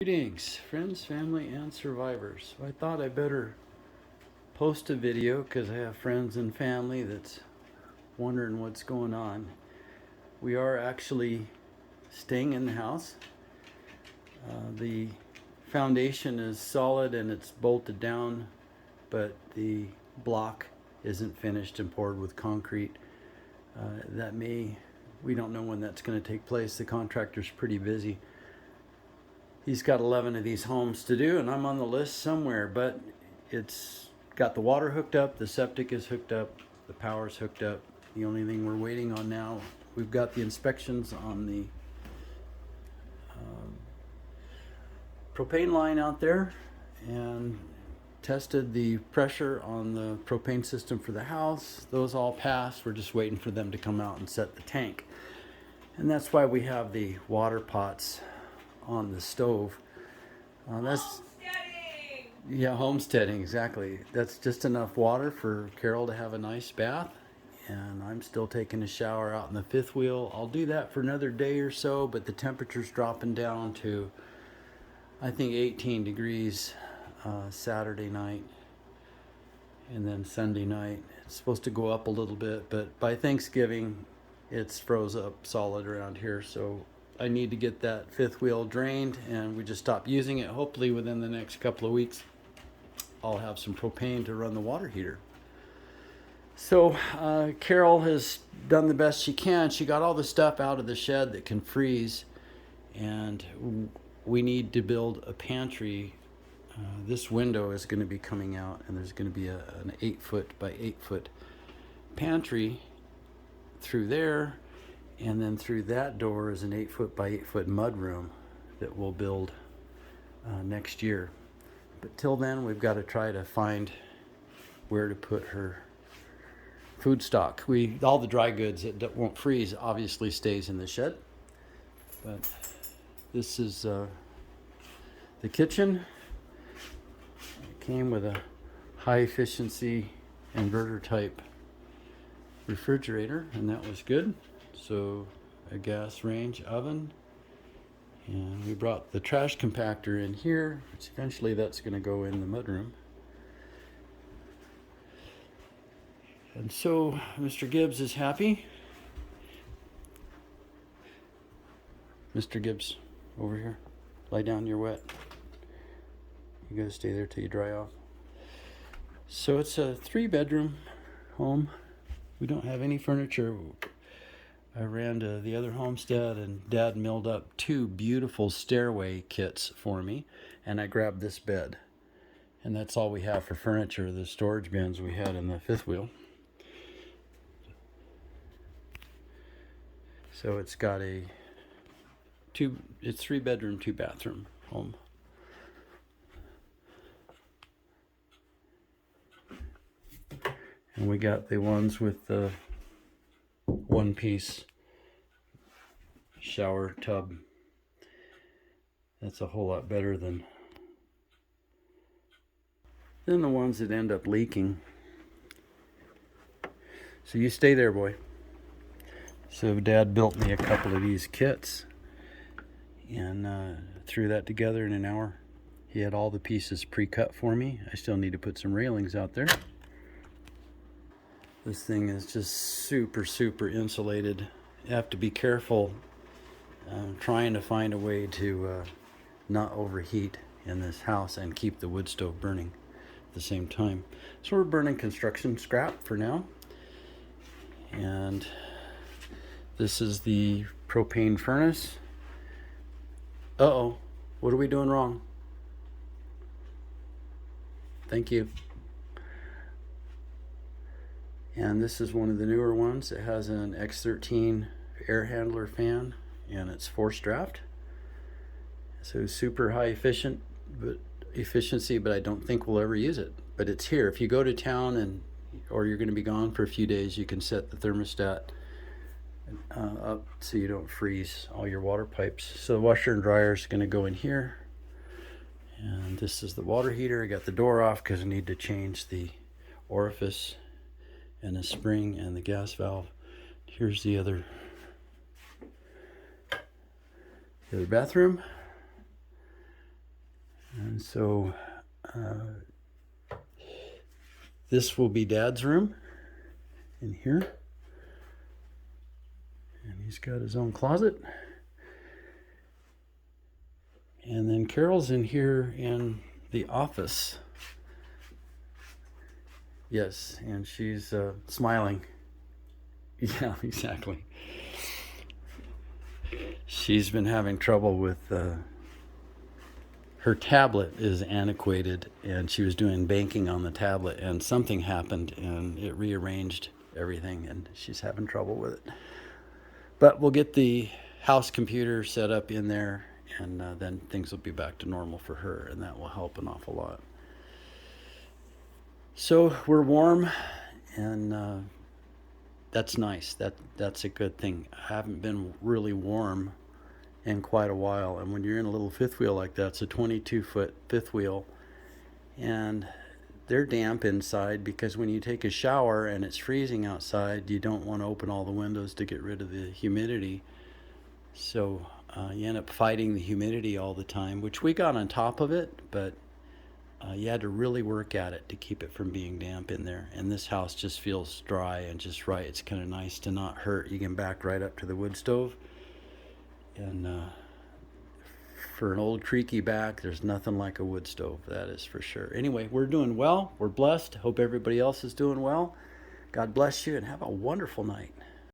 Greetings, friends, family, and survivors. I thought I better post a video because I have friends and family that's wondering what's going on. We are actually staying in the house. The foundation is solid and it's bolted down, but the block isn't finished and poured with concrete. We don't know when that's going to take place. The contractor's pretty busy. He's got 11 of these homes to do, and I'm on the list somewhere, but it's got the water hooked up, the septic is hooked up, the power's hooked up. The only thing we're waiting on now, we've got the inspections on the propane line out there and tested the pressure on the propane system for the house. Those all passed. We're just waiting for them to come out and set the tank. And that's why we have the water pots on the stove. Homesteading, exactly. That's just enough water for Carol to have a nice bath, and I'm still taking a shower out in the fifth wheel. I'll do that for another day or so, but the temperature's dropping down to, I think, 18 degrees Saturday night, and then Sunday night it's supposed to go up a little bit, but by Thanksgiving it's froze up solid around here, so I need to get that fifth wheel drained, and we just stopped using it. Hopefully within the next couple of weeks I'll have some propane to run the water heater. So Carol has done the best she can. She got all the stuff out of the shed that can freeze, and we need to build a pantry. This window is going to be coming out, and there's going to be an 8-foot by 8-foot pantry through there. And then through that door is an 8-foot by 8-foot mud room that we'll build next year. But till then, we've got to try to find where to put her food stock. All the dry goods that won't freeze obviously stays in the shed. But this is the kitchen. It came with a high efficiency inverter type refrigerator, and that was good. So a gas range oven, and we brought the trash compactor in here, which eventually that's going to go in the mudroom. And so Mr. Gibbs is happy. Mr. Gibbs, over here, lie down, you're wet. You gotta stay there till you dry off. So it's a 3-bedroom home. We don't have any furniture. I ran to the other homestead, and Dad milled up 2 beautiful stairway kits for me, and I grabbed this bed. And that's all we have for furniture, the storage bins we had in the fifth wheel. So it's got it's 3-bedroom, 2-bathroom home. And we got the ones with the 1-piece shower tub. That's a whole lot better than the ones that end up leaking. So you stay there, boy. So Dad built me a couple of these kits and threw that together in an hour. He had all the pieces pre-cut for me. I still need to put some railings out there. This thing is just super insulated. You have to be careful trying to find a way to not overheat in this house and keep the wood stove burning at the same time. So we're burning construction scrap for now. And this is the propane furnace. Uh-oh, what are we doing wrong? Thank you. And this is one of the newer ones. It has an X13 air handler fan, and it's forced draft. So super high efficiency, but I don't think we'll ever use it. But it's here. If you go to town or you're going to be gone for a few days, you can set the thermostat up so you don't freeze all your water pipes. So the washer and dryer is going to go in here. And this is the water heater. I got the door off because I need to change the orifice and a spring and the gas valve. Here's the other bathroom. And so this will be Dad's room in here. And he's got his own closet. And then Carol's in here in the office. Yes, and she's smiling. Yeah, exactly. She's been having trouble with her tablet is antiquated, and she was doing banking on the tablet, and something happened, and it rearranged everything, and she's having trouble with it. But we'll get the house computer set up in there, and then things will be back to normal for her, and that will help an awful lot. So we're warm, and that's nice. That's a good thing. I haven't been really warm in quite a while, and when you're in a little fifth wheel like that, it's a 22-foot fifth wheel, and they're damp inside because when you take a shower and it's freezing outside, you don't want to open all the windows to get rid of the humidity. So you end up fighting the humidity all the time, which we got on top of it, but you had to really work at it to keep it from being damp in there. And this house just feels dry and just right. It's kind of nice to not hurt. You can back right up to the wood stove. And for an old creaky back, there's nothing like a wood stove, that is for sure. Anyway, we're doing well. We're blessed. Hope everybody else is doing well. God bless you and have a wonderful night.